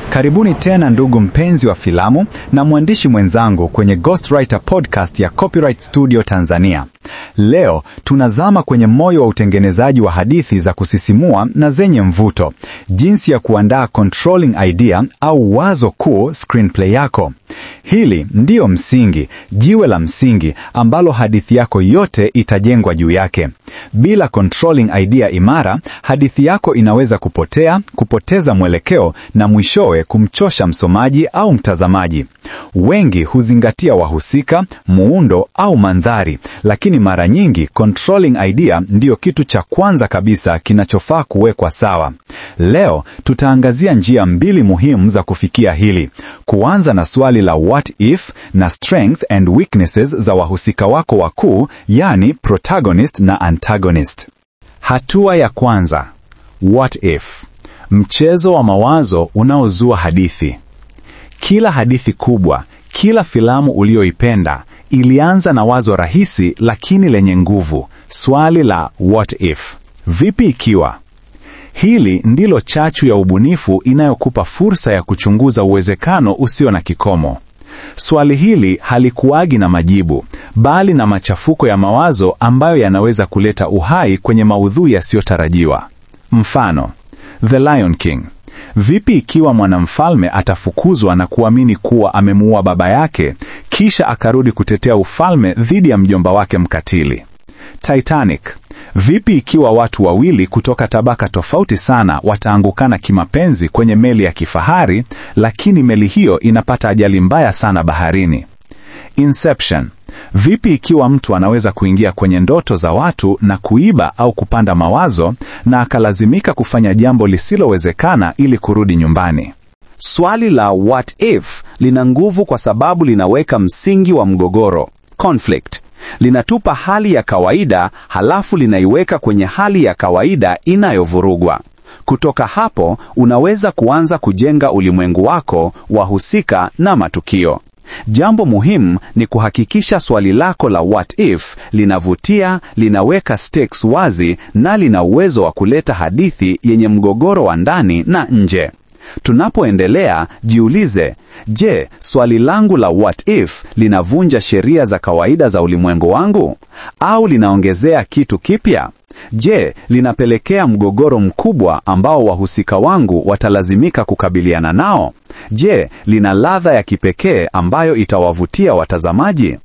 Karibuni tena ndugu mpenzi wa filamu na mwandishi mwenzangu kwenye Ghostwriter Podcast ya Copyright Studio Tanzania. Leo tunazama kwenye moyo wa utengenezaji wa hadithi za kusisimua na zenye mvuto. Jinsi ya kuandaa controlling idea au wazo kuu screenplay yako. Hili ndiyo msingi, jiwe la msingi ambalo hadithi yako yote itajengwa juu yake. Bila controlling idea imara, hadithi yako inaweza kupoteza mwelekeo na mwishowe kumchosha msomaji au mtazamaji. Wengi huzingatia wahusika, muundo au mandhari, lakini mara nyingi controlling idea ndiyo kitu cha kwanza kabisa kinachofaa kuwekwa sawa. Leo tutaangazia njia mbili muhimu za kufikia hili. Kuanza na swali la what if na strength and weaknesses za wahusika wako wakuu, yani protagonist na antagonist. Hatua ya kwanza, what if. Mchezo wa mawazo unaozua hadithi. Kila hadithi kubwa, kila filamu ulioipenda ilianza na wazo rahisi lakini lenye nguvu. Swali la what if. Vipi ikiwa? Hili ndilo chachu ya ubunifu inayokupa fursa ya kuchunguza uwezekano usio na kikomo. Swali hili halikuagi na majibu, bali na machafuko ya mawazo ambayo yanaweza kuleta uhai kwenye maudhui yasiyotarajiwa. Mfano, The Lion King. Vipi ikiwa mwanamfalme atafukuzwa na kuamini kuwa amemuua baba yake, kisha akarudi kutetea ufalme dhidi ya mjomba wake mkatili? Titanic. Vipi ikiwa watu wawili kutoka tabaka tofauti sana wataangukana kimapenzi kwenye meli ya kifahari, lakini meli hiyo inapata ajali mbaya sana baharini? Inception. Vipi ikiwa mtu anaweza kuingia kwenye ndoto za watu na kuiba au kupanda mawazo na akalazimika kufanya jambo lisilowezekana ili kurudi nyumbani? Swali la what if lina nguvu kwa sababu linaweka msingi wa mgogoro, conflict. Linatupa hali ya kawaida halafu linaiweka kwenye hali ya kawaida inayovurugwa. Kutoka hapo unaweza kuanza kujenga ulimwengu wako, wahusika na matukio. Jambo muhimu ni kuhakikisha swali lako la what if linavutia, linaweka stakes wazi na lina uwezo wa kuleta hadithi yenye mgogoro wa ndani na nje. Tunapoendelea, jiulize, je, swali langu la what if linavunja sheria za kawaida za ulimwengu wangu? Au linaongezea kitu kipya? Je, linapelekea mgogoro mkubwa ambao wahusika wangu watalazimika kukabiliana nao? Je, lina ladha ya kipekee ambayo itawavutia watazamaji?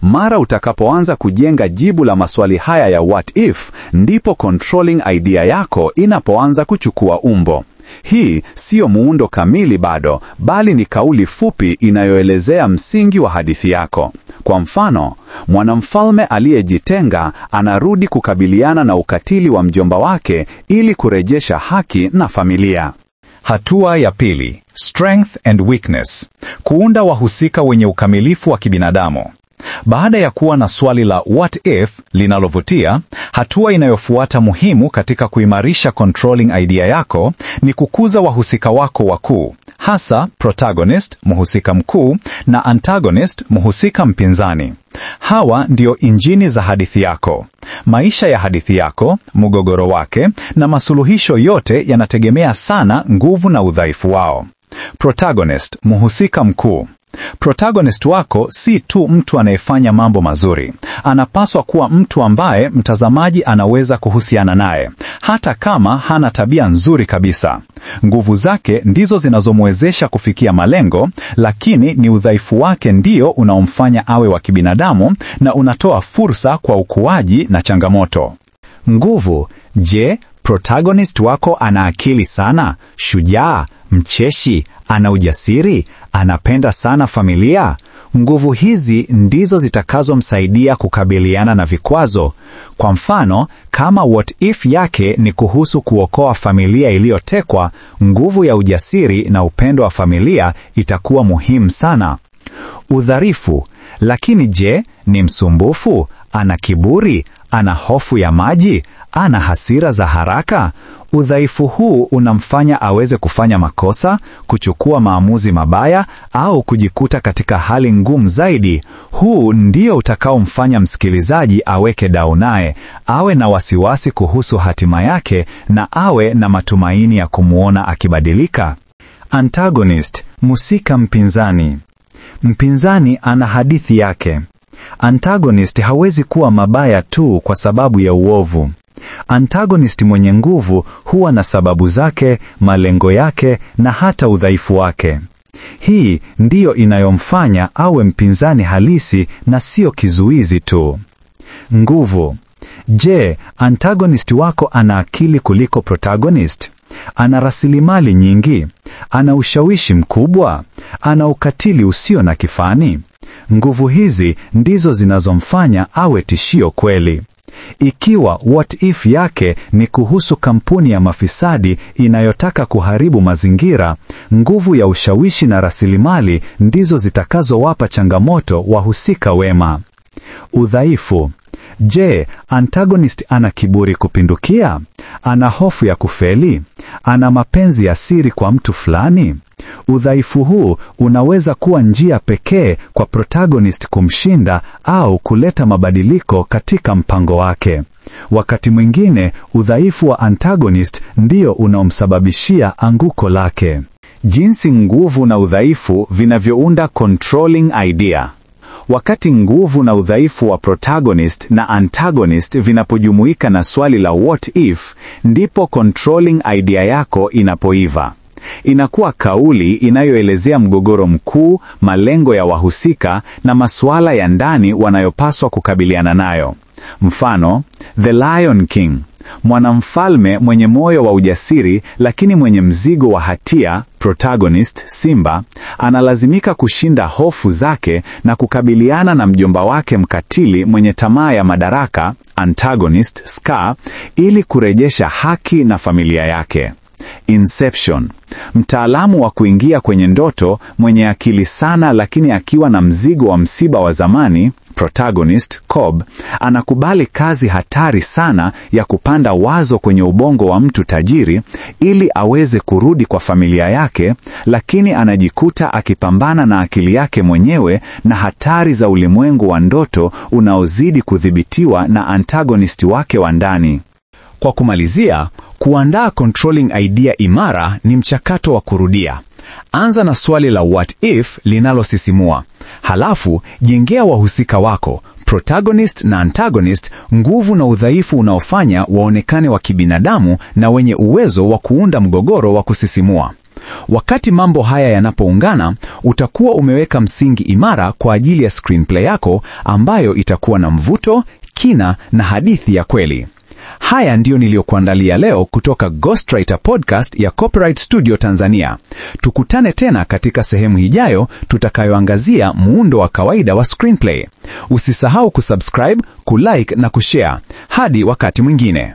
Mara utakapoanza kujenga jibu la maswali haya ya what if, ndipo controlling idea yako inapoanza kuchukua umbo. Hii sio muundo kamili bado, bali ni kauli fupi inayoelezea msingi wa hadithi yako. Kwa mfano, mwanamfalme aliyejitenga anarudi kukabiliana na ukatili wa mjomba wake ili kurejesha haki na familia. Hatua ya pili, strength and weakness. Kuunda wahusika wenye ukamilifu wa kibinadamu. Baada ya kuwa na swali la what if linalovutia, hatua inayofuata muhimu katika kuimarisha controlling idea yako ni kukuza wahusika wako wakuu, hasa protagonist, mhusika mkuu, na antagonist, mhusika mpinzani. Hawa ndio injini za hadithi yako. Maisha ya hadithi yako, mgogoro wake, na masuluhisho yote yanategemea sana nguvu na udhaifu wao. Protagonist, mhusika mkuu. Protagonist wako si tu mtu anayefanya mambo mazuri. Anapaswa kuwa mtu ambaye mtazamaji anaweza kuhusiana naye, hata kama hana tabia nzuri kabisa. Nguvu zake ndizo zinazomwezesha kufikia malengo, lakini ni udhaifu wake ndio unaomfanya awe wa kibinadamu na unatoa fursa kwa ukuaji na changamoto. Nguvu. Je, protagonist wako ana akili sana, shujaa, mcheshi, ana ujasiri, anapenda sana familia? Nguvu hizi ndizo zitakazomsaidia kukabiliana na vikwazo. Kwa mfano, kama what if yake ni kuhusu kuokoa familia iliyotekwa, nguvu ya ujasiri na upendo wa familia itakuwa muhimu sana. Udhaifu. Lakini je, ni msumbufu? Ana kiburi? Ana hofu ya maji? Ana hasira za haraka? Udhaifu huu unamfanya aweze kufanya makosa, kuchukua maamuzi mabaya au kujikuta katika hali ngumu zaidi. Huu ndio utakaomfanya msikilizaji aweke dau naye, awe na wasiwasi kuhusu hatima yake na awe na matumaini ya kumuona akibadilika. Antagonist, mhusika mpinzani. Mpinzani ana hadithi yake. Antagonist hawezi kuwa mabaya tu kwa sababu ya uovu. Antagonist mwenye nguvu huwa na sababu zake, malengo yake na hata udhaifu wake. Hii ndiyo inayomfanya awe mpinzani halisi na sio kizuizi tu. Nguvu. Je, antagonist wako ana akili kuliko protagonist? Ana rasilimali nyingi? Ana ushawishi mkubwa? Ana ukatili usio na kifani? Nguvu hizi ndizo zinazomfanya awe tishio kweli. Ikiwa what if yake ni kuhusu kampuni ya mafisadi inayotaka kuharibu mazingira, nguvu ya ushawishi na rasilimali ndizo zitakazowapa changamoto wahusika wema. Udhaifu. Je, antagonist ana kiburi kupindukia? Ana hofu ya kufeli? Ana mapenzi ya siri kwa mtu fulani? Udhaifu huu unaweza kuwa njia pekee kwa protagonist kumshinda au kuleta mabadiliko katika mpango wake. Wakati mwingine, udhaifu wa antagonist ndio unaomsababishia anguko lake. Jinsi nguvu na udhaifu vinavyounda controlling idea. Wakati nguvu na udhaifu wa protagonist na antagonist vinapojumuika na swali la what if, ndipo controlling idea yako inapoiva. Inakuwa kauli inayoelezea mgogoro mkuu, malengo ya wahusika na masuala ya ndani wanayopaswa kukabiliana nayo. Mfano, The Lion King. Mwanamfalme mwenye moyo wa ujasiri lakini mwenye mzigo wa hatia, protagonist Simba, analazimika kushinda hofu zake na kukabiliana na mjomba wake mkatili mwenye tamaa ya madaraka, antagonist Scar, ili kurejesha haki na familia yake. Inception. Mtaalamu wa kuingia kwenye ndoto mwenye akili sana lakini akiwa na mzigo wa msiba wa zamani, protagonist Cobb, anakubali kazi hatari sana ya kupanda wazo kwenye ubongo wa mtu tajiri ili aweze kurudi kwa familia yake, lakini anajikuta akipambana na akili yake mwenyewe na hatari za ulimwengu wa ndoto unaozidi kudhibitiwa na antagonist wake wa ndani. Kwa kumalizia, kuandaa controlling idea imara ni mchakato wa kurudia. Anza na swali la what if linalosisimua. Halafu, jengea wahusika wako, protagonist na antagonist, nguvu na udhaifu unaofanya waonekane wa kibinadamu na wenye uwezo wa kuunda mgogoro wa kusisimua. Wakati mambo haya yanapoungana, utakuwa umeweka msingi imara kwa ajili ya screenplay yako ambayo itakuwa na mvuto, kina na hadithi ya kweli. Haya ndiyo niliyokuandalia leo kutoka Ghostwriter Podcast ya Copyright Studio Tanzania. Tukutane tena katika sehemu ijayo tutakayoangazia muundo wa kawaida wa screenplay. Usisahau kusubscribe, kulike na kushare. Hadi wakati mwingine.